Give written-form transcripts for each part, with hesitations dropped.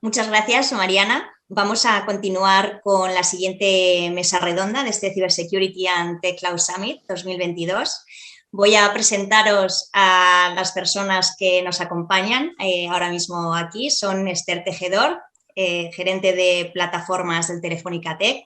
Muchas gracias, Mariana. Vamos a continuar con la siguiente mesa redonda de este Cybersecurity and Tech Cloud Summit 2022. Voy a presentaros a las personas que nos acompañan ahora mismo aquí. Son Esther Tejedor, gerente de plataformas del Telefónica Tech,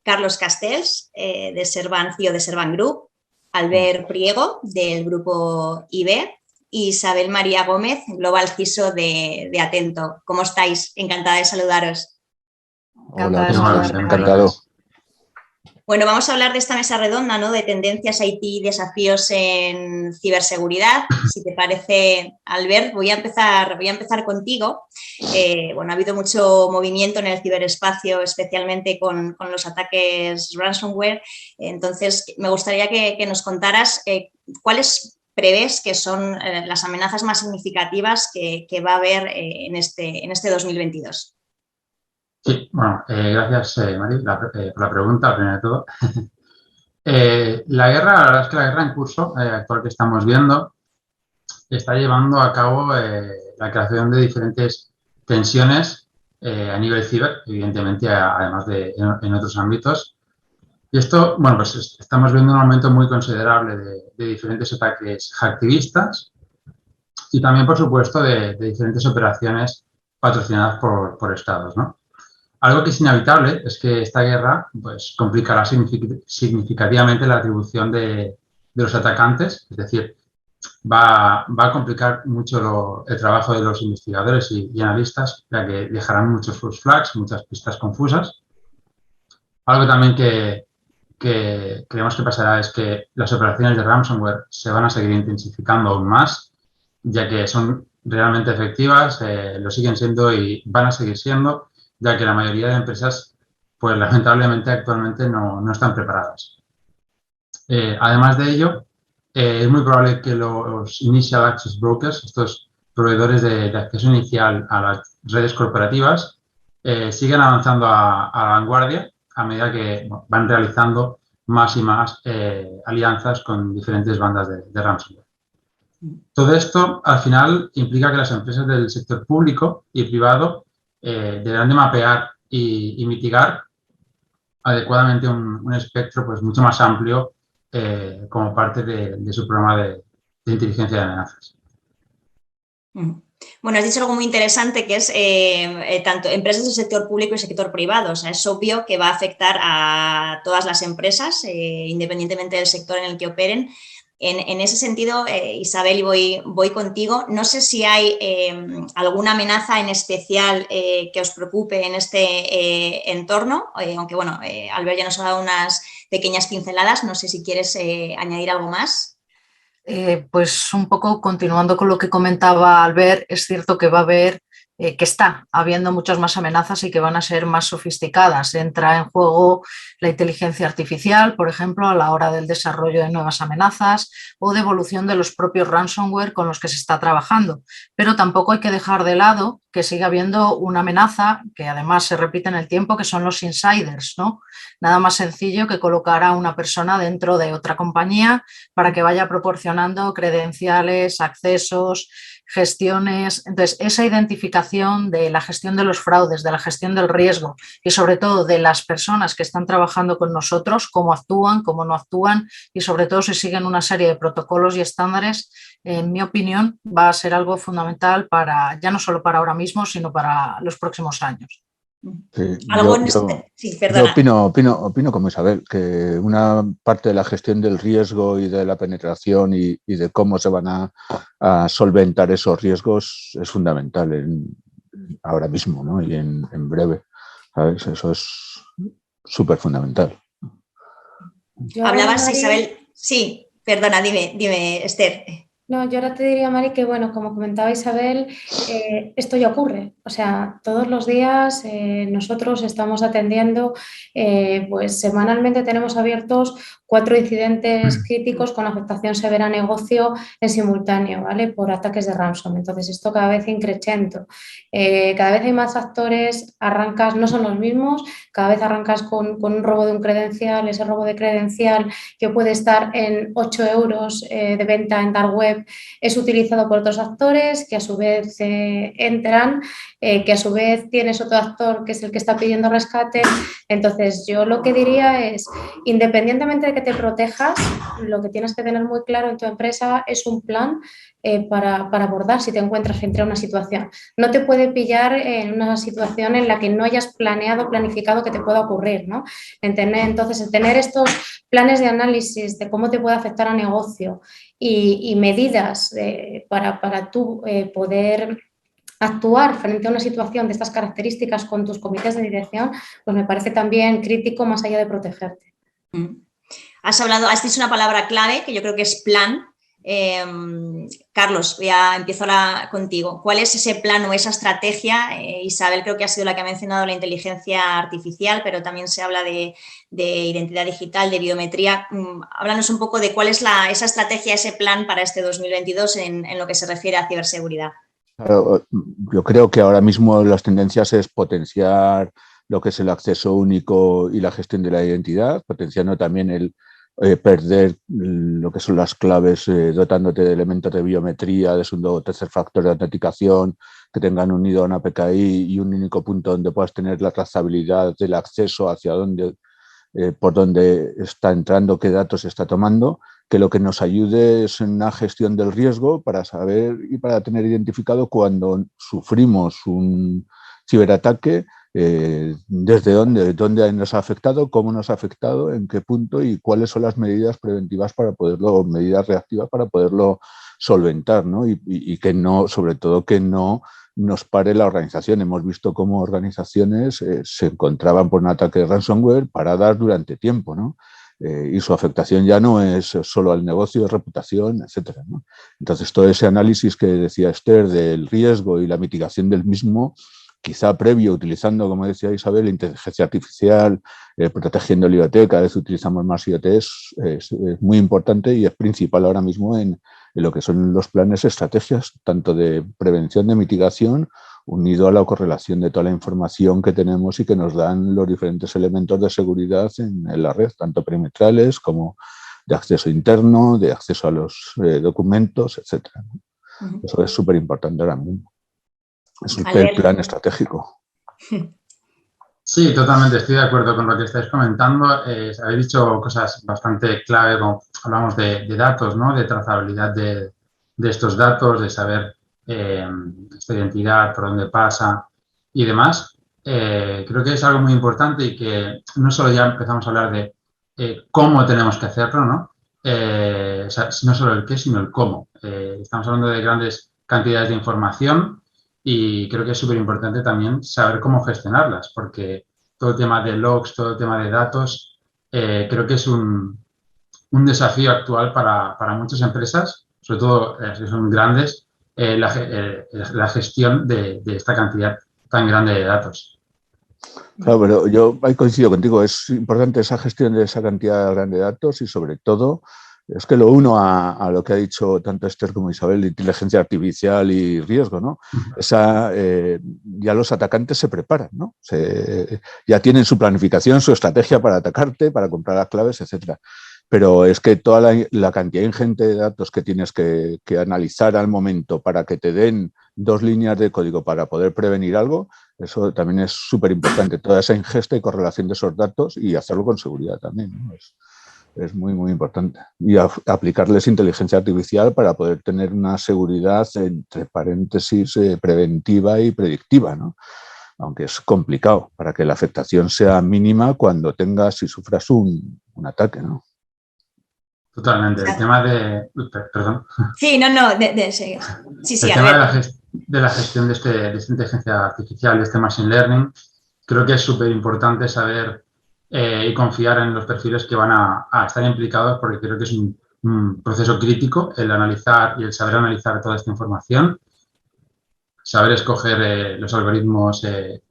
Carlos Castells, de Servan, CEO de Servan Group, Albert Priego, del grupo IB, y Isabel María Gómez, Global CISO de Atento. ¿Cómo estáis? Encantada de saludaros. Hola, encantado. Bueno, vamos a hablar de esta mesa redonda, ¿no? De tendencias IT y desafíos en ciberseguridad. Si te parece, Albert, voy a empezar contigo. Bueno, ha habido mucho movimiento en el ciberespacio, especialmente con los ataques ransomware. Entonces, me gustaría que nos contaras cuáles prevés que son las amenazas más significativas que va a haber en este 2022. Sí, bueno, gracias, Mari, por la pregunta, primero de todo. La verdad es que la guerra en curso actual que estamos viendo está llevando a cabo la creación de diferentes tensiones a nivel ciber, evidentemente, además de en otros ámbitos. Y esto, bueno, pues estamos viendo un aumento muy considerable de diferentes ataques hacktivistas y también, por supuesto, de diferentes operaciones patrocinadas por estados, ¿no? Algo que es inevitable es que esta guerra pues, complicará significativamente la atribución de los atacantes, es decir, va a complicar mucho el trabajo de los investigadores y analistas, ya que dejarán muchos false flags, muchas pistas confusas. Algo también que creemos que pasará es que las operaciones de ransomware se van a seguir intensificando aún más, ya que son realmente efectivas, lo siguen siendo y van a seguir siendo, ya que la mayoría de empresas, pues lamentablemente actualmente no están preparadas. Además de ello, es muy probable que los Initial Access Brokers, estos proveedores de acceso inicial a las redes corporativas, sigan avanzando a la vanguardia a medida que van realizando más y más alianzas con diferentes bandas de ransomware. Todo esto, al final, implica que las empresas del sector público y privado deberán de mapear y mitigar adecuadamente un espectro pues, mucho más amplio como parte de su programa de inteligencia de amenazas. Bueno, has dicho algo muy interesante que es tanto empresas del sector público y sector privado. O sea, es obvio que va a afectar a todas las empresas, independientemente del sector en el que operen. En ese sentido, Isabel, y voy contigo, no sé si hay alguna amenaza en especial que os preocupe en este entorno, aunque bueno, Albert ya nos ha dado unas pequeñas pinceladas, no sé si quieres añadir algo más. Pues un poco continuando con lo que comentaba Albert, es cierto que va a haber, que está habiendo muchas más amenazas y que van a ser más sofisticadas. Entra en juego la inteligencia artificial, por ejemplo, a la hora del desarrollo de nuevas amenazas o de evolución de los propios ransomware con los que se está trabajando. Pero tampoco hay que dejar de lado que sigue habiendo una amenaza que además se repite en el tiempo, que son los insiders, ¿no? Nada más sencillo que colocar a una persona dentro de otra compañía para que vaya proporcionando credenciales, accesos, gestiones. Entonces, esa identificación de la gestión de los fraudes, de la gestión del riesgo y sobre todo de las personas que están trabajando con nosotros, cómo actúan, cómo no actúan y sobre todo si siguen una serie de protocolos y estándares, en mi opinión, va a ser algo fundamental para, ya no solo para ahora mismo, sino para los próximos años. Sí, yo opino como Isabel, que una parte de la gestión del riesgo y de la penetración y de cómo se van a solventar esos riesgos es fundamental ahora mismo, ¿no? Y en breve, ¿sabes? Eso es súper fundamental. Hablabas, Isabel. Sí, perdona, dime, Esther. No, yo ahora te diría, Mari, que bueno, como comentaba Isabel, esto ya ocurre. O sea, todos los días nosotros estamos atendiendo, pues semanalmente tenemos abiertos 4 incidentes críticos con afectación severa a negocio en simultáneo, ¿vale? Por ataques de ransom. Entonces, esto cada vez increciendo. Cada vez hay más actores, arrancas, no son los mismos, cada vez arrancas con un robo de un credencial, ese robo de credencial que puede estar en 8 euros de venta en dark web, es utilizado por otros actores que a su vez entran, que a su vez tienes otro actor que es el que está pidiendo rescate. Entonces, yo lo que diría es, independientemente de que te protejas, lo que tienes que tener muy claro en tu empresa es un plan para abordar si te encuentras frente a una situación. No te puede pillar en una situación en la que no hayas planeado, planificado que te pueda ocurrir, ¿no? Entonces, el tener estos planes de análisis de cómo te puede afectar a negocio y medidas para tú poder actuar frente a una situación de estas características con tus comités de dirección, pues me parece también crítico más allá de protegerte. Has dicho una palabra clave que yo creo que es plan. Carlos, empiezo ahora contigo. ¿Cuál es ese plan o esa estrategia? Isabel creo que ha sido la que ha mencionado la inteligencia artificial, pero también se habla de identidad digital, de biometría. Háblanos un poco de cuál es esa estrategia, ese plan para este 2022 en lo que se refiere a ciberseguridad. Claro, yo creo que ahora mismo las tendencias es potenciar lo que es el acceso único y la gestión de la identidad, potenciando también el perder lo que son las claves, dotándote de elementos de biometría, de segundo o tercer factor de autenticación, que tengan unido a una PKI y un único punto donde puedas tener la trazabilidad del acceso hacia dónde, por dónde está entrando, qué datos está tomando, que lo que nos ayude es en una gestión del riesgo para saber y para tener identificado cuando sufrimos un ciberataque, desde dónde nos ha afectado, cómo nos ha afectado, en qué punto y cuáles son las medidas preventivas medidas reactivas para poderlo solventar, ¿no? Y que no, sobre todo que no nos pare la organización. Hemos visto cómo organizaciones se encontraban por un ataque de ransomware paradas durante tiempo, ¿no? Y su afectación ya no es solo al negocio, reputación, etcétera, ¿no? Entonces, todo ese análisis que decía Esther del riesgo y la mitigación del mismo, quizá previo, utilizando, como decía Isabel, la inteligencia artificial, protegiendo el IoT, cada vez utilizamos más IoT, es muy importante y es principal ahora mismo en lo que son los planes, estrategias, tanto de prevención, de mitigación, unido a la correlación de toda la información que tenemos y que nos dan los diferentes elementos de seguridad en la red, tanto perimetrales como de acceso interno, de acceso a los documentos, etc. Eso es súper importante ahora mismo. Es el plan estratégico. Sí, totalmente, estoy de acuerdo con lo que estáis comentando. Habéis dicho cosas bastante clave, como hablamos de datos, ¿no? De trazabilidad de estos datos, de saber esta identidad, por dónde pasa y demás. Creo que es algo muy importante y que no solo ya empezamos a hablar de cómo tenemos que hacerlo, ¿no? O sea, no solo el qué, sino el cómo. Estamos hablando de grandes cantidades de información. Y creo que es súper importante también saber cómo gestionarlas, porque todo el tema de logs, todo el tema de datos, creo que es un desafío actual para muchas empresas, sobre todo las que son grandes, la gestión de esta cantidad tan grande de datos. Claro, pero yo ahí coincido contigo, es importante esa gestión de esa cantidad grande de datos y sobre todo es que lo uno a lo que ha dicho tanto Esther como Isabel, de inteligencia artificial y riesgo, ¿no? Ya los atacantes se preparan, ¿no? Ya tienen su planificación, su estrategia para atacarte, para comprar las claves, etcétera. Pero es que toda la cantidad ingente de datos que tienes que analizar al momento para que te den 2 líneas de código para poder prevenir algo, eso también es súper importante. Toda esa ingesta y correlación de esos datos y hacerlo con seguridad también, ¿no? Es muy, muy importante. Y aplicarles inteligencia artificial para poder tener una seguridad, entre paréntesis, preventiva y predictiva, ¿no? Aunque es complicado, para que la afectación sea mínima cuando tengas y sufras un ataque, ¿no? Totalmente. El tema de... Perdón. Sí, no. Sí, el tema de la gestión de esta inteligencia artificial, de este machine learning, creo que es súper importante saber y confiar en los perfiles que van a estar implicados, porque creo que es un proceso crítico el analizar y el saber analizar toda esta información, saber escoger los algoritmos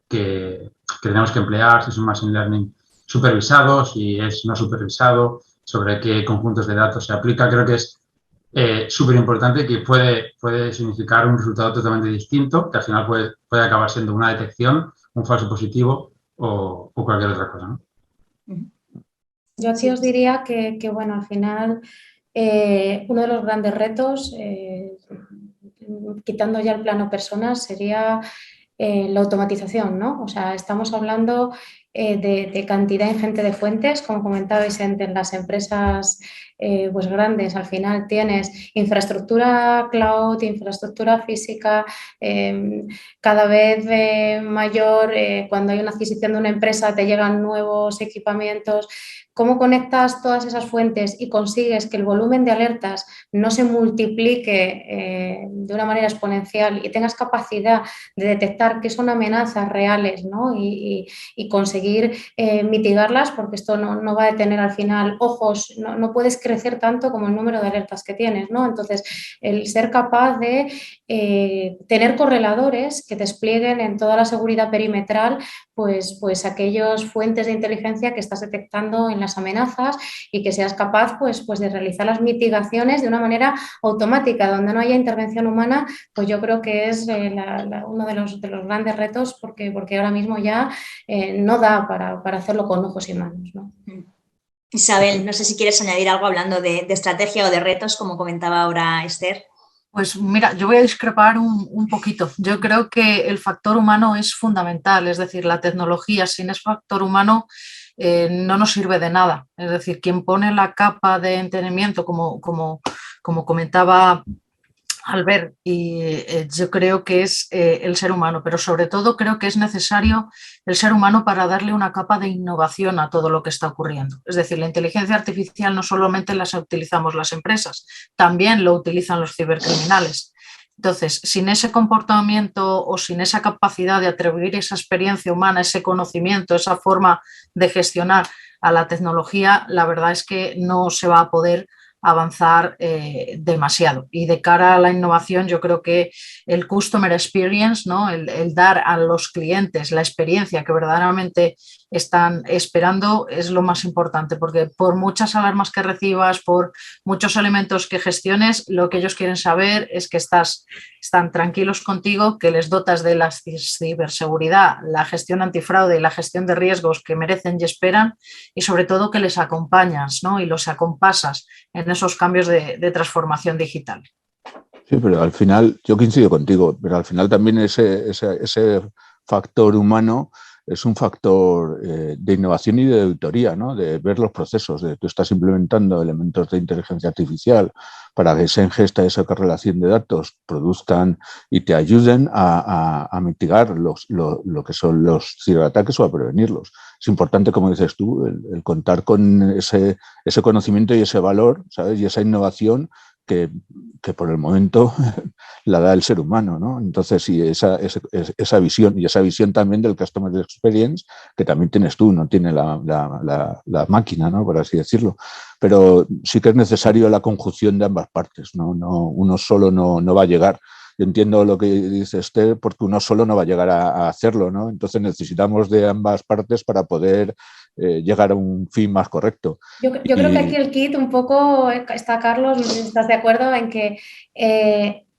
que tenemos que emplear, si es un machine learning supervisado, si es no supervisado, sobre qué conjuntos de datos se aplica. Creo que es súper importante, que puede significar un resultado totalmente distinto, que al final puede acabar siendo una detección, un falso positivo o cualquier otra cosa, ¿no? Yo aquí os diría que bueno, al final uno de los grandes retos, quitando ya el plano personas, sería la automatización, ¿no? O sea, estamos hablando de cantidad ingente de fuentes, como comentabais en las empresas pues grandes, al final tienes infraestructura cloud, infraestructura física, cada vez mayor, cuando hay una adquisición de una empresa te llegan nuevos equipamientos. ¿Cómo conectas todas esas fuentes y consigues que el volumen de alertas no se multiplique de una manera exponencial y tengas capacidad de detectar qué son amenazas reales, ¿no? y conseguir mitigarlas, porque esto no va a detener al final ojos, no puedes crecer tanto como el número de alertas que tienes, ¿no? Entonces, el ser capaz de tener correladores que desplieguen en toda la seguridad perimetral pues aquellas fuentes de inteligencia que estás detectando en las amenazas y que seas capaz pues de realizar las mitigaciones de una manera automática, donde no haya intervención humana, pues yo creo que es uno de los grandes retos porque ahora mismo ya no da para hacerlo con ojos y manos, ¿no? Isabel, no sé si quieres añadir algo hablando de estrategia o de retos, como comentaba ahora Esther. Pues mira, yo voy a discrepar un poquito. Yo creo que el factor humano es fundamental, es decir, la tecnología sin ese factor humano no nos sirve de nada. Es decir, quien pone la capa de entendimiento, como comentaba Albert, y yo creo que es el ser humano, pero sobre todo creo que es necesario el ser humano para darle una capa de innovación a todo lo que está ocurriendo. Es decir, la inteligencia artificial no solamente la utilizamos las empresas, también lo utilizan los cibercriminales. Entonces, sin ese comportamiento o sin esa capacidad de atribuir esa experiencia humana, ese conocimiento, esa forma de gestionar a la tecnología, la verdad es que no se va a poder avanzar demasiado. Y de cara a la innovación, yo creo que el customer experience, ¿no? el dar a los clientes la experiencia que verdaderamente están esperando es lo más importante, porque por muchas alarmas que recibas, por muchos elementos que gestiones, lo que ellos quieren saber es que están tranquilos contigo, que les dotas de la ciberseguridad, la gestión antifraude y la gestión de riesgos que merecen y esperan, y sobre todo que les acompañas, ¿no? Y los acompasas en esos cambios de transformación digital. Sí, pero al final, yo coincido contigo, pero al final también ese factor humano es un factor de innovación y de auditoría, ¿no? De ver los procesos. Tú estás implementando elementos de inteligencia artificial para que esa ingesta, esa correlación de datos produzcan y te ayuden a mitigar lo que son los ciberataques o a prevenirlos. Es importante, como dices tú, el contar con ese conocimiento y ese valor, ¿sabes? Y esa innovación que por el momento la da el ser humano, ¿no? Entonces, sí, esa visión, y esa visión también del Customer Experience, que también tienes tú, no tiene la máquina, ¿no? Por así decirlo. Pero sí que es necesario la conjunción de ambas partes, ¿no? Uno solo no va a llegar. Yo entiendo lo que dice Esther, porque uno solo no va a llegar a hacerlo, ¿no? Entonces necesitamos de ambas partes para poder llegar a un fin más correcto. Yo creo que aquí el kit un poco está, Carlos, ¿estás de acuerdo en que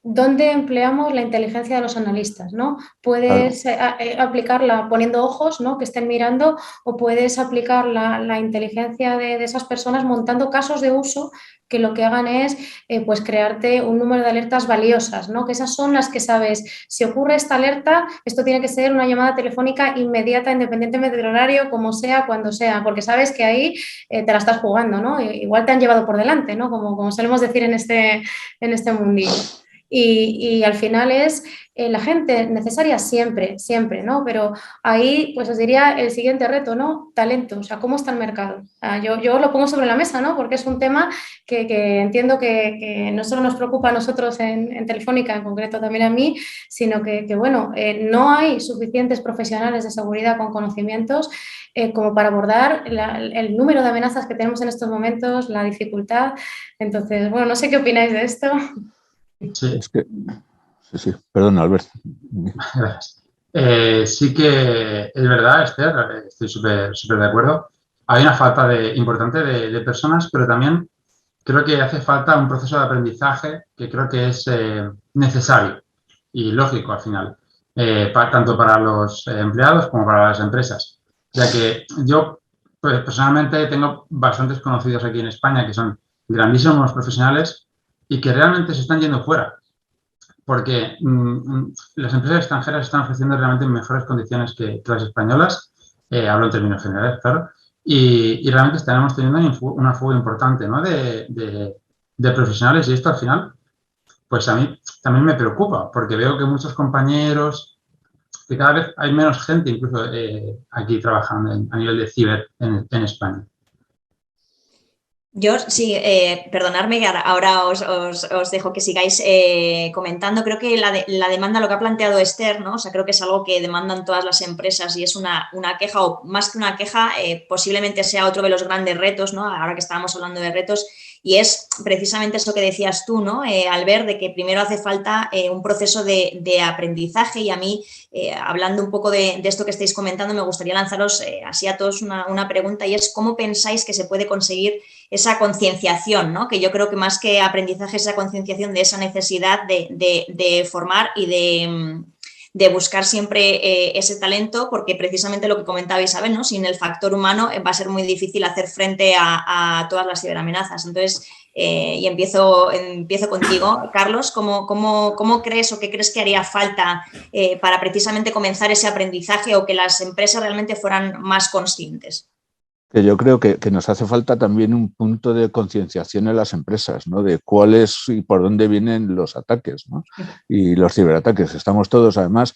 dónde empleamos la inteligencia de los analistas, ¿no? Puedes aplicarla poniendo ojos, ¿no? Que estén mirando, o puedes aplicar la inteligencia de esas personas montando casos de uso que lo que hagan es pues crearte un número de alertas valiosas, ¿no? Que esas son las que sabes, si ocurre esta alerta, esto tiene que ser una llamada telefónica inmediata, independientemente del horario, como sea, cuando sea, porque sabes que ahí te la estás jugando, ¿no? Igual te han llevado por delante, ¿no? Como solemos decir en este mundillo. Y al final es la gente necesaria siempre, siempre, ¿no? Pero ahí, pues os diría el siguiente reto, ¿no? Talento, o sea, ¿cómo está el mercado? Yo lo pongo sobre la mesa, ¿no? Porque es un tema que entiendo que no solo nos preocupa a nosotros en Telefónica, en concreto también a mí, sino que bueno, no hay suficientes profesionales de seguridad con conocimientos como para abordar el número de amenazas que tenemos en estos momentos, la dificultad. Entonces, bueno, no sé qué opináis de esto. Sí. Sí. Perdón, Albert. Gracias. Sí que es verdad, Esther, estoy súper de acuerdo. hay una falta importante de personas, pero también creo que hace falta un proceso de aprendizaje que creo que es necesario y lógico al final, tanto para los empleados como para las empresas. Ya que yo pues, personalmente tengo bastantes conocidos aquí en España que son grandísimos profesionales y que realmente se están yendo fuera, porque las empresas extranjeras están ofreciendo realmente mejores condiciones que las españolas, hablo en términos generales, claro, y realmente estaremos teniendo una fuga importante, ¿no? de profesionales, y esto al final, pues a mí también me preocupa, porque veo que muchos compañeros, que cada vez hay menos gente incluso aquí trabajando a nivel de ciber en España. Yo sí, perdonadme, ahora os dejo que sigáis comentando. Creo que la demanda, lo que ha planteado Esther, ¿no? O sea, creo que es algo que demandan todas las empresas y es una queja, o más que una queja, posiblemente sea otro de los grandes retos, ¿no? Ahora que estábamos hablando de retos, y es precisamente eso que decías tú, ¿no? Albert, de que primero hace falta un proceso de aprendizaje, y a mí, hablando un poco de esto que estáis comentando, me gustaría lanzaros así a todos una pregunta, y es ¿cómo pensáis que se puede conseguir esa concienciación, ¿no? Que yo creo que más que aprendizaje, esa concienciación de esa necesidad de formar y de buscar siempre ese talento, porque precisamente lo que comentaba Isabel, ¿no? Sin el factor humano va a ser muy difícil hacer frente a todas las ciberamenazas. Entonces, y empiezo contigo, Carlos, ¿cómo crees o qué crees que haría falta para precisamente comenzar ese aprendizaje o que las empresas realmente fueran más conscientes? Que yo creo que nos hace falta también un punto de concienciación en las empresas, ¿no? De cuáles y por dónde vienen los ataques, ¿no? Y los ciberataques. Estamos todos, además,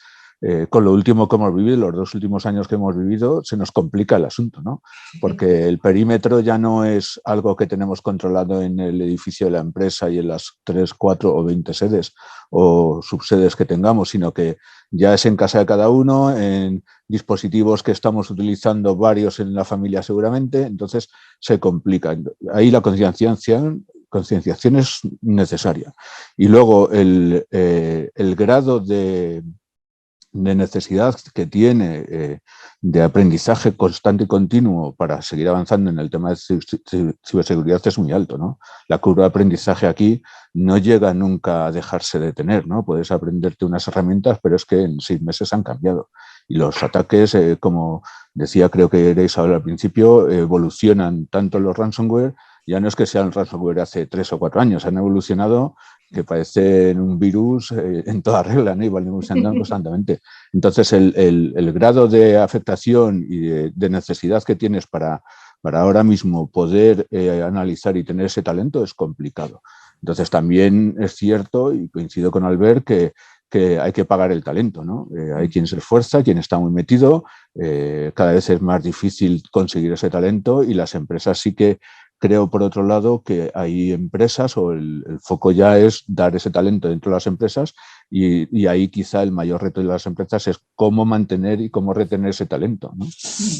con lo último que hemos vivido, los 2 últimos años que hemos vivido, se nos complica el asunto, ¿no? Porque el perímetro ya no es algo que tenemos controlado en el edificio de la empresa y en las 3, 4 o 20 sedes o subsedes que tengamos, sino que ya es en casa de cada uno, en dispositivos que estamos utilizando varios en la familia seguramente, entonces se complica. Ahí la concienciación es necesaria. Y luego el grado de necesidad que tiene de aprendizaje constante y continuo para seguir avanzando en el tema de ciberseguridad es muy alto, ¿no? La curva de aprendizaje aquí no llega nunca a dejarse de tener, ¿no? Puedes aprenderte unas herramientas, pero es que en 6 meses han cambiado. Y los ataques, como decía, creo que era Isabel al principio, evolucionan tanto los ransomware, ya no es que sean ransomware hace 3 o 4 años, han evolucionado que parecen un virus en toda regla, ¿no? Y van evolucionando constantemente. Entonces, el grado de afectación y de necesidad que tienes para ahora mismo poder analizar y tener ese talento es complicado. Entonces, también es cierto, y coincido con Albert, que hay que pagar el talento, ¿no? Hay quien se esfuerza, quien está muy metido, cada vez es más difícil conseguir ese talento, y las empresas sí que creo, por otro lado, que hay empresas, o el foco ya es dar ese talento dentro de las empresas, y ahí quizá el mayor reto de las empresas es cómo mantener y cómo retener ese talento, ¿no?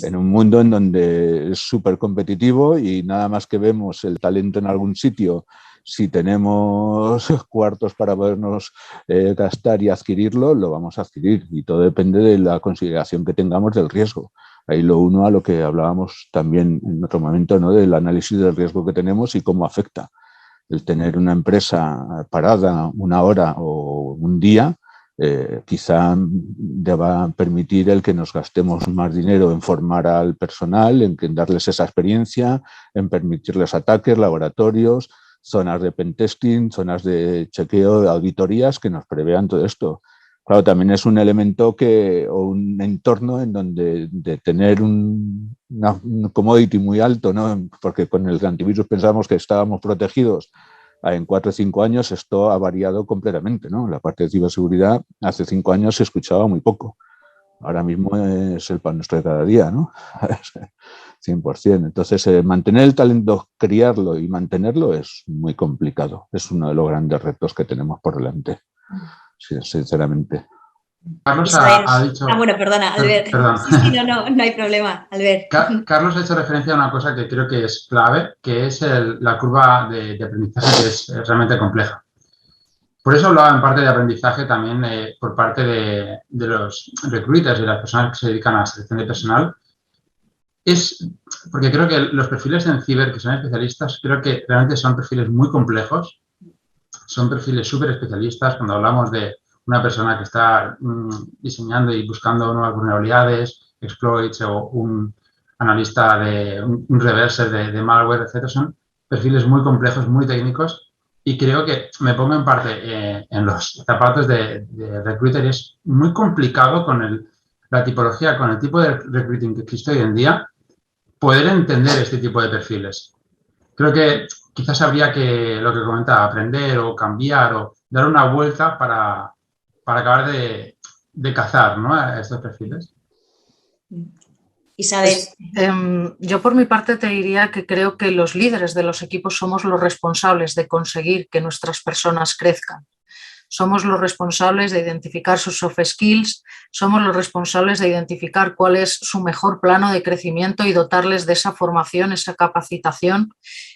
En un mundo en donde es súper competitivo y nada más que vemos el talento en algún sitio, si tenemos cuartos para podernos gastar y adquirirlo, lo vamos a adquirir, y todo depende de la consideración que tengamos del riesgo. Ahí lo uno a lo que hablábamos también en otro momento, ¿no? Del análisis del riesgo que tenemos y cómo afecta. El tener una empresa parada 1 hora o un día quizá deba permitir el que nos gastemos más dinero en formar al personal, en darles esa experiencia, en permitirles ataques, laboratorios, zonas de pentesting, zonas de chequeo, de auditorías que nos prevean todo esto. Claro, también es un elemento o un entorno en donde de tener un commodity muy alto, ¿no? Porque con el antivirus pensamos que estábamos protegidos. En 4 o 5 años esto ha variado completamente, ¿no? La parte de ciberseguridad hace 5 años se escuchaba muy poco. Ahora mismo es el pan nuestro de cada día, ¿no? 100%. Entonces, mantener el talento, criarlo y mantenerlo es muy complicado. Es uno de los grandes retos que tenemos por delante, sinceramente. Carlos ha dicho... bueno, perdona, Albert. Perdón. Sí, no hay problema, Albert. Carlos ha hecho referencia a una cosa que creo que es clave, que es la curva de aprendizaje, que es realmente compleja. Por eso hablaba en parte de aprendizaje también por parte de los recruiters y las personas que se dedican a la selección de personal, porque creo que los perfiles en ciber que son especialistas, creo que realmente son perfiles muy complejos, son perfiles súper especialistas. Cuando hablamos de una persona que está diseñando y buscando nuevas vulnerabilidades, exploits, o un analista un reverser de malware, etc., son perfiles muy complejos, muy técnicos, y creo que me pongo en parte en los zapatos de recruiter, y es muy complicado con la tipología, con el tipo de recruiting que existe hoy en día, poder entender este tipo de perfiles. Creo que quizás habría que, lo que comentaba, aprender o cambiar o dar una vuelta para acabar de cazar, ¿no?, a estos perfiles. Isabel. Pues, yo por mi parte te diría que creo que los líderes de los equipos somos los responsables de conseguir que nuestras personas crezcan. Somos los responsables de identificar sus soft skills, somos los responsables de identificar cuál es su mejor plano de crecimiento y dotarles de esa formación, esa capacitación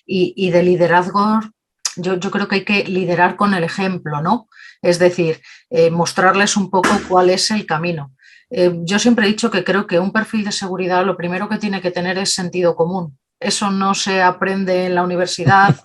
y de liderazgo. Yo creo que hay que liderar con el ejemplo, ¿no? Es decir, mostrarles un poco cuál es el camino. Yo siempre he dicho que creo que un perfil de seguridad lo primero que tiene que tener es sentido común. Eso no se aprende en la universidad,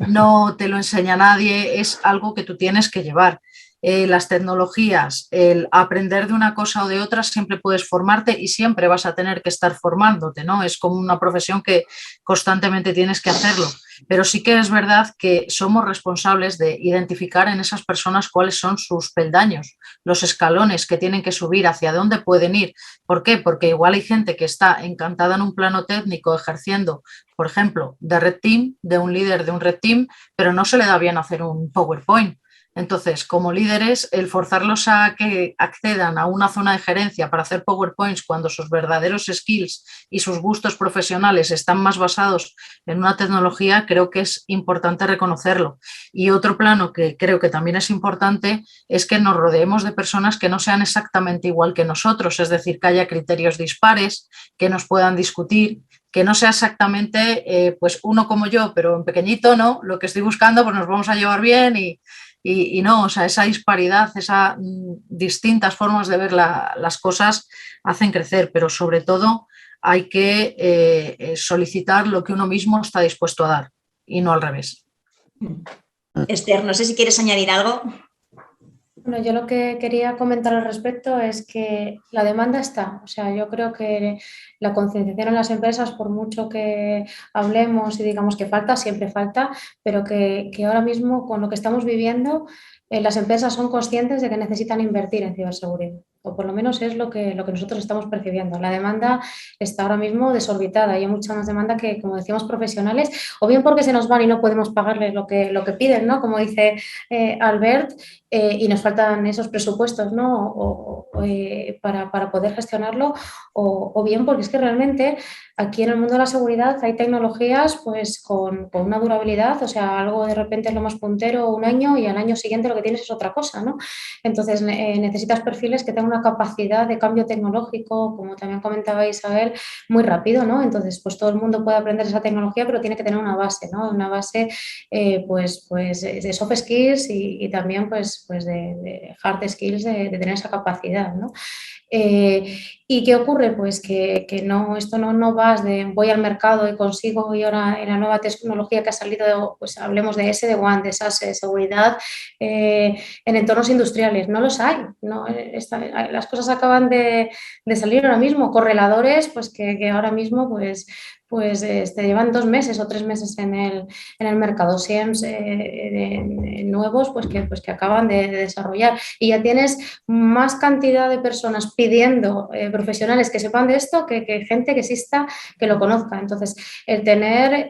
no te lo enseña nadie, es algo que tú tienes que llevar. Las tecnologías, el aprender de una cosa o de otra, siempre puedes formarte y siempre vas a tener que estar formándote, ¿no? Es como una profesión que constantemente tienes que hacerlo. Pero sí que es verdad que somos responsables de identificar en esas personas cuáles son sus peldaños, los escalones que tienen que subir, hacia dónde pueden ir. ¿Por qué? Porque igual hay gente que está encantada en un plano técnico ejerciendo, por ejemplo, de Red Team, de un líder de un Red Team, pero no se le da bien hacer un PowerPoint. Entonces, como líderes, el forzarlos a que accedan a una zona de gerencia para hacer PowerPoints cuando sus verdaderos skills y sus gustos profesionales están más basados en una tecnología, creo que es importante reconocerlo. Y otro plano que creo que también es importante es que nos rodeemos de personas que no sean exactamente igual que nosotros, es decir, que haya criterios dispares, que nos puedan discutir, que no sea exactamente pues uno como yo, pero en pequeñito, ¿no? Lo que estoy buscando, pues nos vamos a llevar bien y no, o sea, esa disparidad, esas distintas formas de ver las cosas hacen crecer, pero sobre todo hay que solicitar lo que uno mismo está dispuesto a dar y no al revés. Esther, no sé si quieres añadir algo. Bueno, yo lo que quería comentar al respecto es que la demanda está. O sea, yo creo que la concienciación en las empresas, por mucho que hablemos y digamos que falta, siempre falta, pero que ahora mismo con lo que estamos viviendo, las empresas son conscientes de que necesitan invertir en ciberseguridad. O por lo menos es lo que nosotros estamos percibiendo. La demanda está ahora mismo desorbitada y hay mucha más demanda que, como decíamos, profesionales, o bien porque se nos van y no podemos pagarles lo que piden, ¿no? Como dice Albert, y nos faltan esos presupuestos, ¿no? Para poder gestionarlo, o bien porque es que realmente aquí en el mundo de la seguridad hay tecnologías pues con una durabilidad, o sea, algo de repente es lo más puntero un año y al año siguiente lo que tienes es otra cosa, ¿no? Entonces necesitas perfiles que tengan una capacidad de cambio tecnológico, como también comentaba Isabel, muy rápido, ¿no? Entonces, pues todo el mundo puede aprender esa tecnología, pero tiene que tener una base, ¿no? Una base pues de soft skills y también pues de hard skills de tener esa capacidad, ¿no? ¿Y qué ocurre? Pues que esto no vas de voy al mercado y consigo, y ahora en la nueva tecnología que ha salido, pues hablemos de SD-WAN, de SaaS, de seguridad en entornos industriales. No los hay, ¿no? Las cosas acaban de salir ahora mismo, correladores pues que ahora mismo pues llevan 2 meses o 3 meses en el mercado, SIEMs nuevos pues que acaban de desarrollar, y ya tienes más cantidad de personas pidiendo profesionales que sepan de esto que gente que exista que lo conozca. Entonces, el tener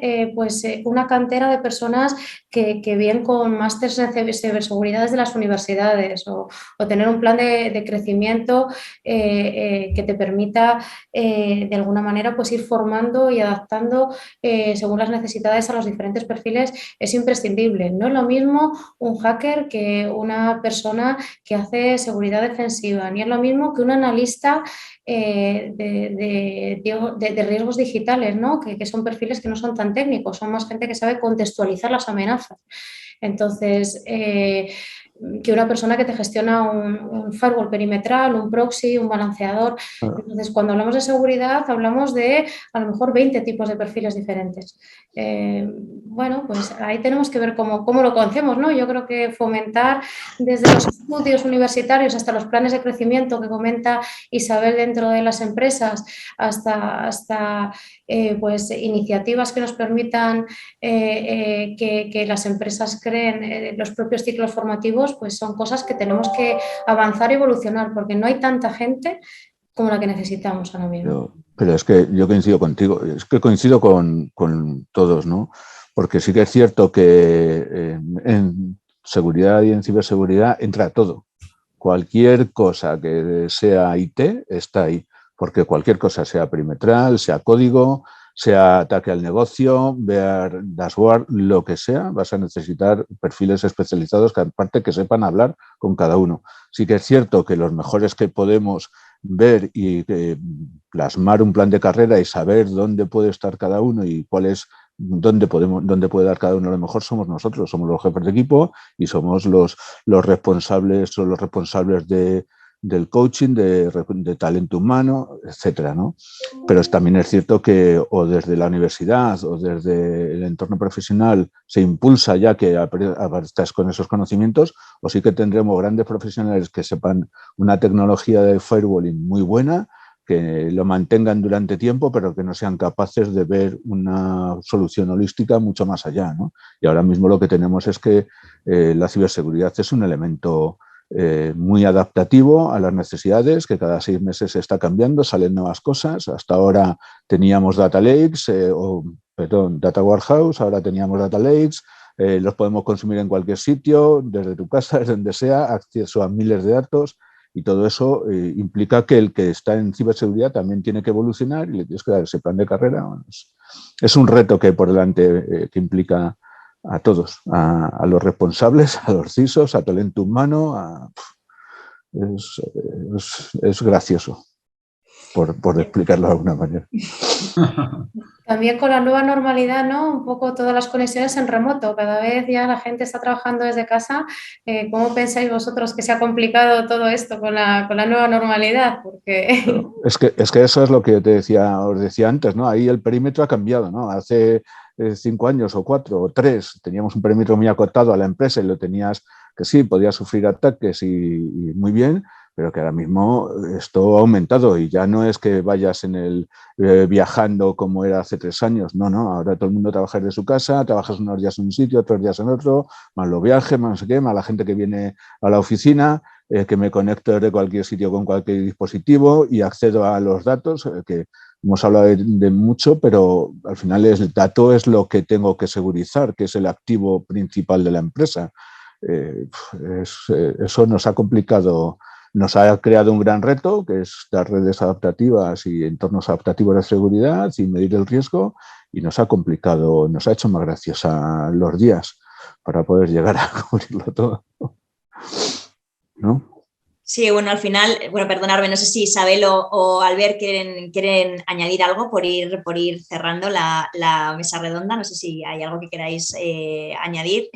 una cantera de personas que bien con másteres de ciberseguridad desde las universidades o tener un plan de crecimiento que te permita de alguna manera pues ir formando y adaptando según las necesidades a los diferentes perfiles es imprescindible. No es lo mismo un hacker que una persona que hace seguridad defensiva, ni es lo mismo que un analista de riesgos digitales, ¿no? Que son perfiles que no son tan técnicos, son más gente que sabe contextualizar las amenazas. Entonces, que una persona que te gestiona un firewall perimetral, un proxy, un balanceador. Entonces, cuando hablamos de seguridad, hablamos de a lo mejor 20 tipos de perfiles diferentes. Bueno, pues ahí tenemos que ver cómo lo conocemos, ¿no? Yo creo que fomentar desde los estudios universitarios hasta los planes de crecimiento que comenta Isabel dentro de las empresas, hasta pues iniciativas que nos permitan que las empresas creen los propios ciclos formativos, pues son cosas que tenemos que avanzar y evolucionar, porque no hay tanta gente como la que necesitamos ahora mismo. Pero es que yo coincido contigo, es que coincido con todos, ¿no? Porque sí que es cierto que en seguridad y en ciberseguridad entra todo. Cualquier cosa que sea IT está ahí, porque cualquier cosa, sea perimetral, sea código, sea ataque al negocio, ver dashboard, lo que sea, vas a necesitar perfiles especializados que aparte que sepan hablar con cada uno. Sí que es cierto que los mejores que podemos ver y plasmar un plan de carrera y saber dónde puede estar cada uno y cuál es dónde puede dar cada uno lo mejor somos nosotros, somos los jefes de equipo y somos los responsables del coaching, de talento humano, etcétera, ¿no? Pero también es cierto que o desde la universidad o desde el entorno profesional se impulsa ya que aparezcas con esos conocimientos, o sí que tendremos grandes profesionales que sepan una tecnología de firewalling muy buena, que lo mantengan durante tiempo, pero que no sean capaces de ver una solución holística mucho más allá, ¿no? Y ahora mismo lo que tenemos es que la ciberseguridad es un elemento muy adaptativo a las necesidades, que cada 6 meses se está cambiando, salen nuevas cosas. Hasta ahora teníamos data lakes, data warehouse, ahora teníamos data lakes, los podemos consumir en cualquier sitio, desde tu casa, desde donde sea, acceso a miles de datos. Y todo eso implica que el que está en ciberseguridad también tiene que evolucionar y le tienes que dar ese plan de carrera. Bueno, es un reto que hay por delante que implica a todos, a los responsables, a los CISOs, a talento humano. Es gracioso, por explicarlo de alguna manera. También con la nueva normalidad, ¿no? Un poco todas las conexiones en remoto. Cada vez ya la gente está trabajando desde casa. ¿Cómo pensáis vosotros que se ha complicado todo esto con la nueva normalidad? Porque... Es que eso es lo que os decía antes, ¿no? Ahí el perímetro ha cambiado, ¿no? Hace 5 años o 4 o 3 teníamos un perímetro muy acotado a la empresa y lo tenías que sí, podías sufrir ataques y muy bien, pero que ahora mismo esto ha aumentado y ya no es que vayas viajando como era hace 3 años, no, ahora todo el mundo trabaja desde su casa, trabajas unos días en un sitio, otros días en otro, más los viajes, más no sé qué, más la gente que viene a la oficina, que me conecto desde cualquier sitio con cualquier dispositivo y accedo a los datos, que hemos hablado de mucho, pero al final el dato es lo que tengo que segurizar, que es el activo principal de la empresa. Eso nos ha complicado. Nos ha creado un gran reto, que es dar redes adaptativas y entornos adaptativos de seguridad y medir el riesgo, y nos ha complicado, nos ha hecho más graciosa los días para poder llegar a cubrirlo todo, ¿no? Sí, bueno, al final, perdonadme, no sé si Isabel o Albert quieren añadir algo por ir cerrando la mesa redonda. No sé si hay algo que queráis añadir.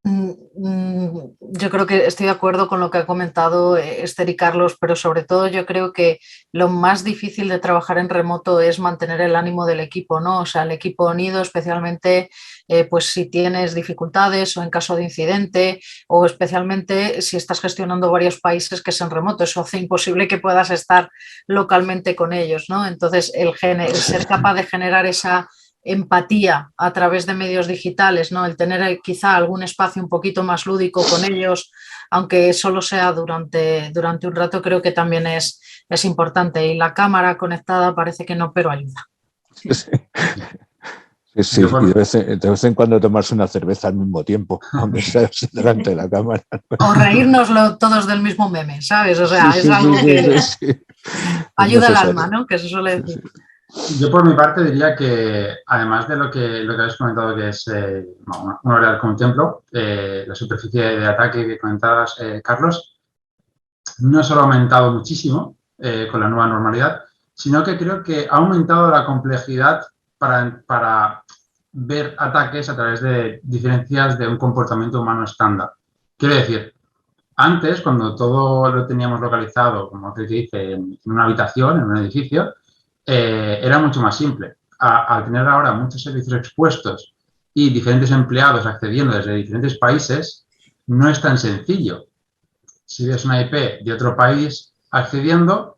Yo creo que estoy de acuerdo con lo que ha comentado Esther y Carlos, pero sobre todo yo creo que lo más difícil de trabajar en remoto es mantener el ánimo del equipo, ¿no? O sea, el equipo unido, especialmente pues si tienes dificultades o en caso de incidente, o especialmente si estás gestionando varios países que es en remoto, eso hace imposible que puedas estar localmente con ellos, ¿no? Entonces, el ser capaz de generar esa empatía a través de medios digitales, ¿no? El tener quizá algún espacio un poquito más lúdico con ellos, aunque solo sea durante un rato, creo que también es importante. Y la cámara conectada parece que no, pero ayuda. Sí, y de vez en cuando tomarse una cerveza al mismo tiempo, aunque sea delante de la cámara. O reírnoslo todos del mismo meme, ¿sabes? O sea, es algo que ayuda al alma, ¿no? Que se suele decir. Yo por mi parte diría que, además de lo que habéis comentado, que es un horario como templo, la superficie de ataque que comentabas, Carlos, no solo ha aumentado muchísimo con la nueva normalidad, sino que creo que ha aumentado la complejidad para ver ataques a través de diferencias de un comportamiento humano estándar. Quiero decir, Antes, cuando todo lo teníamos localizado, como te dice, en una habitación, en un edificio, era mucho más simple. Al tener ahora muchos servicios expuestos y diferentes empleados accediendo desde diferentes países, no es tan sencillo. Si ves una IP de otro país accediendo,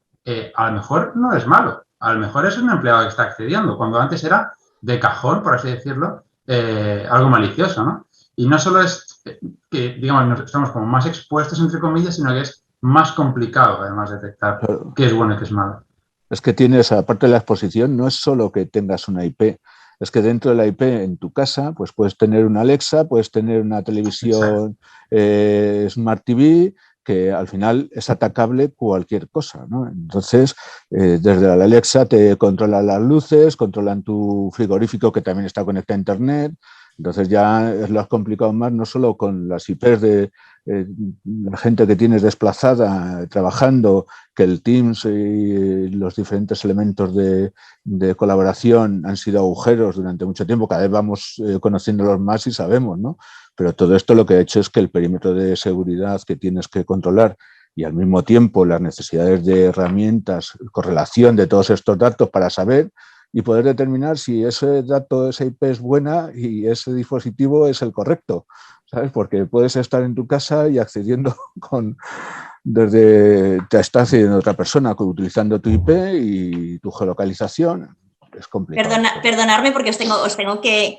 a lo mejor no es malo. A lo mejor es un empleado que está accediendo, cuando antes era de cajón, por así decirlo, algo malicioso, ¿no? Y no solo es que, digamos, estamos como más expuestos, entre comillas, sino que es más complicado, además, detectar qué es bueno y qué es malo. Es que tienes, aparte de la exposición, no es solo que tengas una IP, es que dentro de la IP en tu casa, pues puedes tener una Alexa, puedes tener una televisión Smart TV, que al final es atacable cualquier cosa, ¿no? Entonces, desde la Alexa te controlan las luces, controlan tu frigorífico que también está conectado a Internet. Entonces ya lo has complicado más, no solo con las IPs de la gente que tienes desplazada trabajando, que el Teams y los diferentes elementos de colaboración han sido agujeros durante mucho tiempo, cada vez vamos conociéndolos más y sabemos, ¿no? Pero todo esto lo que ha hecho es que el perímetro de seguridad que tienes que controlar y al mismo tiempo las necesidades de herramientas, correlación de todos estos datos para saber y poder determinar si ese dato, esa IP es buena y ese dispositivo es el correcto, ¿sabes? Porque puedes estar en tu casa y accediendo te está accediendo otra persona utilizando tu IP y tu geolocalización. Es complicado. Perdonadme porque os tengo que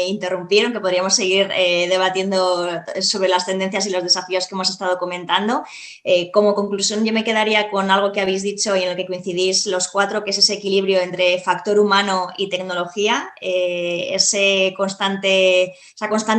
interrumpir, aunque podríamos seguir debatiendo sobre las tendencias y los desafíos que hemos estado comentando. Como conclusión, yo me quedaría con algo que habéis dicho y en el que coincidís los cuatro, que es ese equilibrio entre factor humano y tecnología, esa constante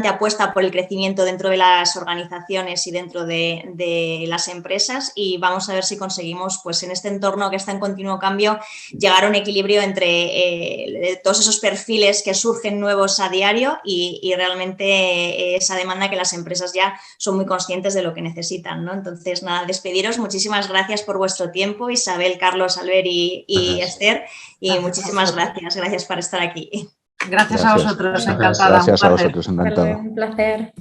apuesta por el crecimiento dentro de las organizaciones y dentro de las empresas, y vamos a ver si conseguimos, pues en este entorno que está en continuo cambio, llegar a un equilibrio entre todos esos perfiles que surgen nuevos a diario y realmente esa demanda que las empresas ya son muy conscientes de lo que necesitan, ¿no? Entonces, nada, despediros. Muchísimas gracias por vuestro tiempo, Isabel, Carlos, Albert y Esther. Y gracias, muchísimas gracias. Gracias por estar aquí. Gracias a vosotros, encantada. Gracias a vosotros, encantado. Un placer.